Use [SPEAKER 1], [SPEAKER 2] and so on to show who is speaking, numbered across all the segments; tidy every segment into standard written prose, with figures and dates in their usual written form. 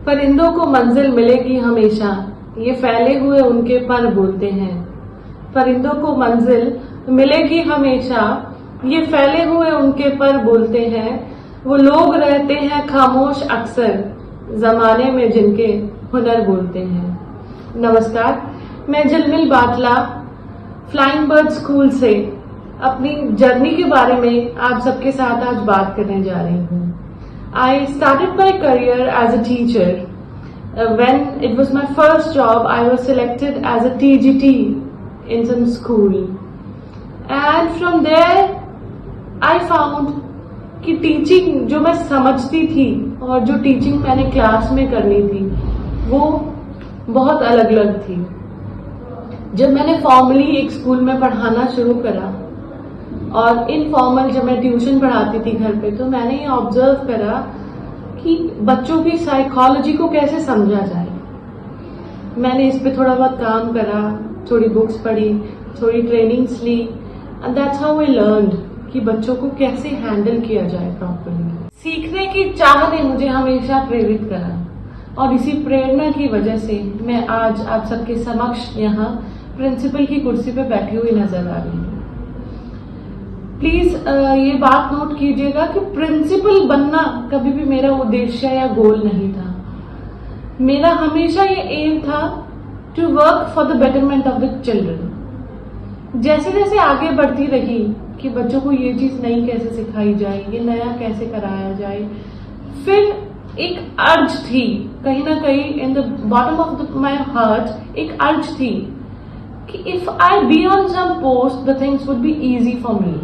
[SPEAKER 1] परिंदों को मंजिल मिलेगी हमेशा, ये फैले हुए उनके पर बोलते हैं। परिंदों को मंजिल मिलेगी हमेशा, ये फैले हुए उनके पर बोलते हैं। वो लोग रहते हैं खामोश अक्सर, जमाने में जिनके हुनर बोलते हैं। नमस्कार, मैं झिलमिल बाटला फ्लाइंग बर्ड स्कूल से अपनी जर्नी के बारे में आप सबके साथ आज बात करने जा रही हूँ। I started my career as a teacher. When it was my first job, I was selected as a TGT in some school. And from there, I found कि टीचिंग जो मैं समझती थी और जो टीचिंग मैंने क्लास में करनी थी वो बहुत अलग अलग थी। जब मैंने फॉर्मली एक स्कूल में पढ़ाना शुरू करा और इनफॉर्मल जब मैं ट्यूशन पढ़ाती थी घर पे, तो मैंने ये ऑब्जर्व करा कि बच्चों की साइकोलॉजी को कैसे समझा जाए। मैंने इस पे थोड़ा बहुत काम करा, थोड़ी बुक्स पढ़ी, थोड़ी ट्रेनिंग्स ली, and that's how I learned कि बच्चों को कैसे हैंडल किया जाए प्रॉपर्ली। सीखने की चाह ने मुझे हमेशा प्रेरित करा और इसी प्रेरणा की वजह से मैं आज आप सबके समक्ष यहाँ प्रिंसिपल की कुर्सी पे बैठी हुई नजर आ रही हूँ। प्लीज ये बात नोट कीजिएगा कि प्रिंसिपल बनना कभी भी मेरा उद्देश्य या गोल नहीं था। मेरा हमेशा ये एम था to work for the betterment of the children. जैसे जैसे आगे बढ़ती रही कि बच्चों को ये चीज नई कैसे सिखाई जाए, ये नया कैसे कराया जाए, फिर एक अर्ज थी कहीं ना कहीं in the bottom of my heart, एक अर्ज थी कि if I be on some post the things would be easy for me.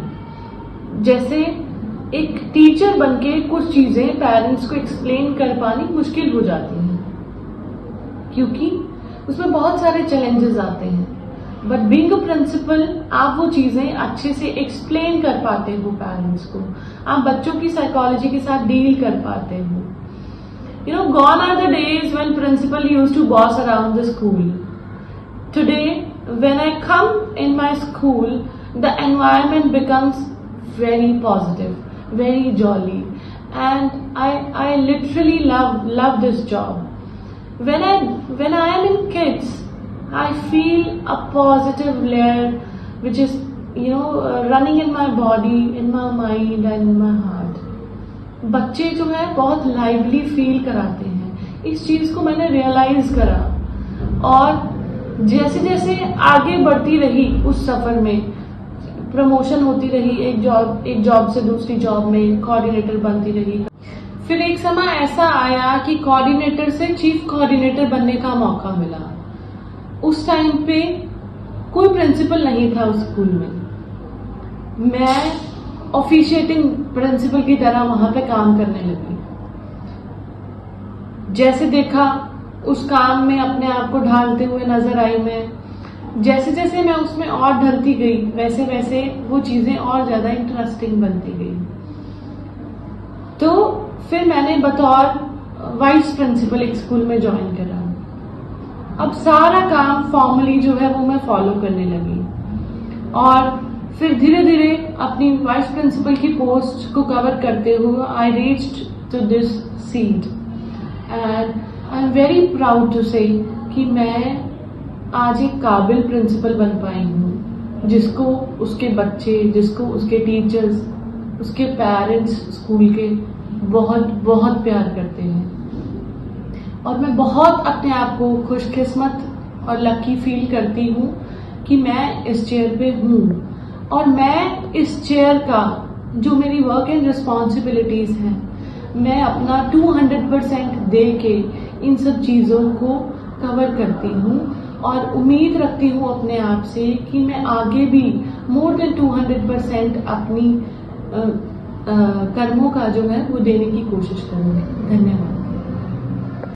[SPEAKER 1] जैसे एक टीचर बनके कुछ चीजें पेरेंट्स को एक्सप्लेन कर पानी मुश्किल हो जाती हैं क्योंकि उसमें बहुत सारे चैलेंजेस आते हैं। बट बीइंग अ प्रिंसिपल आप वो चीजें अच्छे से एक्सप्लेन कर पाते हो पेरेंट्स को, आप बच्चों की साइकोलॉजी के साथ डील कर पाते हो। You know, gone are the days when principal used to boss around the school. Today, when I come in my school, the environment becomes very positive, very jolly, and I literally love this job. When I am in kids, I feel a positive layer which is running in my body, in my mind and in my heart. बच्चे जो है बहुत lively feel कराते हैं, इस चीज को मैंने रियलाइज करा और जैसे जैसे आगे बढ़ती रही उस सफर में, प्रमोशन होती रही, एक जॉब से दूसरी जॉब में कोऑर्डिनेटर बनती रही। फिर एक समय ऐसा आया कि कोऑर्डिनेटर से चीफ कोऑर्डिनेटर बनने का मौका मिला। उस टाइम पे कोई प्रिंसिपल नहीं था उस स्कूल में। मैं ऑफिशिएटिंग प्रिंसिपल की तरह वहां पे काम करने लगी। जैसे देखा उस काम में अपने आप को ढालते हुए नजर आई मैं। जैसे जैसे मैं उसमें और ढलती गई वैसे वैसे वो चीजें और ज्यादा इंटरेस्टिंग बनती गई। तो फिर मैंने बतौर वाइस प्रिंसिपल एक स्कूल में ज्वाइन करा। अब सारा काम फॉर्मली जो है वो मैं फॉलो करने लगी और फिर धीरे धीरे अपनी वाइस प्रिंसिपल की पोस्ट को कवर करते हुए I reached to this seat and I am very proud to say कि मैं आज एक काबिल प्रिंसिपल बन पाई हूँ जिसको उसके बच्चे, जिसको उसके टीचर्स, उसके पेरेंट्स स्कूल के बहुत बहुत प्यार करते हैं। और मैं बहुत अपने आप को खुशकिस्मत और लकी फील करती हूँ कि मैं इस चेयर पे हूँ और मैं इस चेयर का जो मेरी वर्क एंड रिस्पॉन्सिबिलिटीज हैं मैं अपना 200% दे के इन सब चीजों को कवर करती हूँ और उम्मीद रखती हूँ अपने आप से कि मैं आगे भी मोर देन 200% अपनी कर्मों का जो है वो देने की कोशिश करूँगी। धन्यवाद।